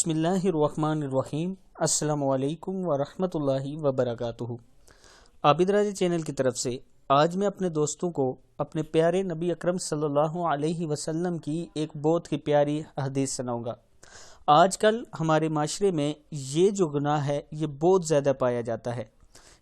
बिस्मिल्लाहिर्रहमानिर्रहीम। अस्सलाम वालेकुम वरहमतुल्लाहि वबरकातुहू। आबिद राजा चैनल की तरफ से आज मैं अपने दोस्तों को अपने प्यारे नबी अकरम सल्लल्लाहु अलैहि वसल्लम की एक बहुत ही प्यारी हदीस सुनाऊंगा। आजकल हमारे माशरे में ये जो गुनाह है ये बहुत ज़्यादा पाया जाता है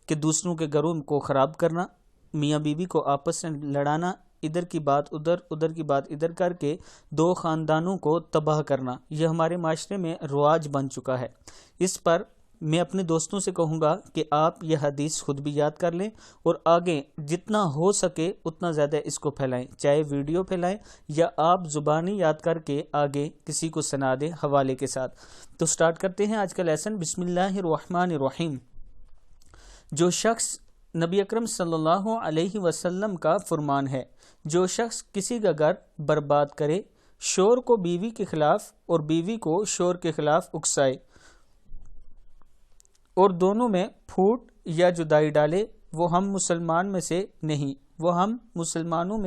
कि दूसरों के घरों को ख़राब करना, मियाँ बीवी को आपस में लड़ाना, इधर की बात उधर उधर की बात इधर करके दो ख़ानदानों को तबाह करना, यह हमारे माशरे में रवाज बन चुका है। इस पर मैं अपने दोस्तों से कहूँगा कि आप यह हदीस खुद भी याद कर लें और आगे जितना हो सके उतना ज़्यादा इसको फैलाएं, चाहे वीडियो फैलाएं या आप ज़ुबानी याद करके आगे किसी को सुना दें हवाले के साथ। तो स्टार्ट करते हैं आज का लेसन। बिस्मिल्लाहिर्रहमानिर्रहीम। जो शख्स नबी अकरम सल्लल्लाहु अलैहि वसल्लम का फरमान है, जो शख्स किसी का घर बर्बाद करे, शोर को बीवी के खिलाफ और बीवी को शोर के खिलाफ उकसाए और दोनों में फूट या जुदाई डाले, वो हम मुसलमानों में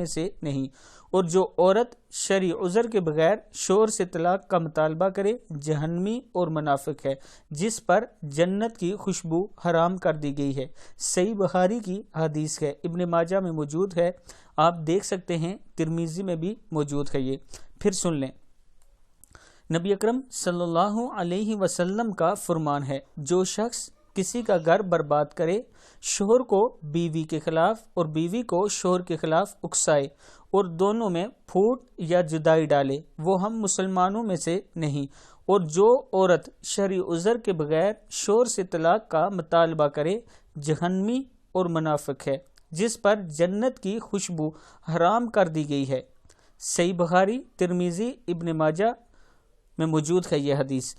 से नहीं। और जो औरत शरई उज़र के बगैर शोर से तलाक का मुतालबा करे, जहन्नमी और मुनाफिक है, जिस पर जन्नत की खुशबू हराम कर दी गई है। सही बुखारी की हदीस है, इब्न माजा में मौजूद है, आप देख सकते हैं, तिरमिज़ी में भी मौजूद है। ये फिर सुन लें। नबी अकरम सल्लल्लाहु अलैहि वसल्लम का फरमान है, जो शख्स किसी का घर बर्बाद करे, शोहर को बीवी के खिलाफ और बीवी को शोहर के खिलाफ उकसाए और दोनों में फूट या जुदाई डाले, वो हम मुसलमानों में से नहीं। और जो औरत शरई उज़र के बगैर शोहर से तलाक का मुतालबा करे, जहन्नमी और मुनाफिक है, जिस पर जन्नत की खुशबू हराम कर दी गई है। सही बुखारी, तिरमिज़ी, इब्न माजा में मौजूद है यह हदीस।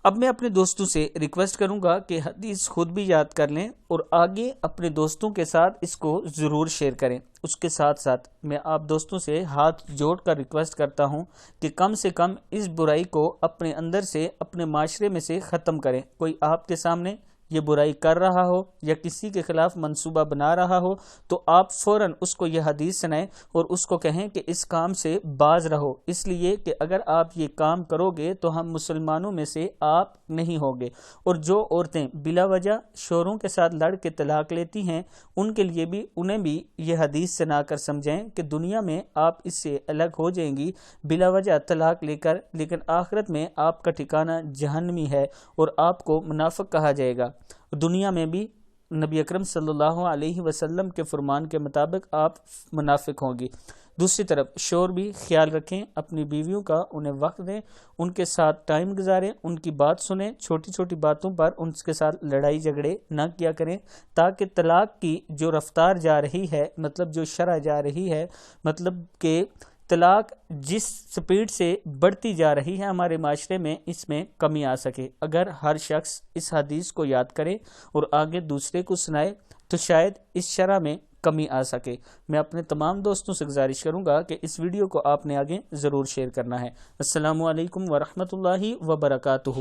अब मैं अपने दोस्तों से रिक्वेस्ट करूंगा कि हदीस खुद भी याद कर लें और आगे अपने दोस्तों के साथ इसको ज़रूर शेयर करें। उसके साथ साथ मैं आप दोस्तों से हाथ जोड़कर रिक्वेस्ट करता हूं कि कम से कम इस बुराई को अपने अंदर से, अपने माशरे में से ख़त्म करें। कोई आपके सामने ये बुराई कर रहा हो या किसी के खिलाफ मंसूबा बना रहा हो तो आप फ़ौरन उसको ये हदीस सुनाएं और उसको कहें कि इस काम से बाज रहो, इसलिए कि अगर आप ये काम करोगे तो हम मुसलमानों में से आप नहीं होगे। और जो औरतें बिला वजह शोहरों के साथ लड़ के तलाक लेती हैं, उनके लिए भी, उन्हें भी ये हदीस सुना कर समझें कि दुनिया में आप इससे अलग हो जाएंगी बिला वजह तलाक लेकर, लेकिन आखिरत में आपका ठिकाना जहन्नमी है और आपको मुनाफिक कहा जाएगा। दुनिया में भी नबी अकरम सल्लल्लाहु अलैहि वसल्लम के फरमान के मुताबिक आप मुनाफिक होंगी। दूसरी तरफ शोहर भी ख्याल रखें, अपनी बीवियों का उन्हें वक्त दें, उनके साथ टाइम गुजारें, उनकी बात सुनें, छोटी छोटी बातों पर उनके साथ लड़ाई झगड़े ना किया करें, ताकि तलाक की जो रफ्तार जा रही है, मतलब जो शरह जा रही है, मतलब कि तलाक जिस स्पीड से बढ़ती जा रही है हमारे माशरे में, इसमें कमी आ सके। अगर हर शख्स इस हदीस को याद करे और आगे दूसरे को सुनाए तो शायद इस शरह में कमी आ सके। मैं अपने तमाम दोस्तों से गुजारिश करूंगा कि इस वीडियो को आपने आगे ज़रूर शेयर करना है। अस्सलामु अलैकुम वरहमतुल्लाहि वबरकातुहू।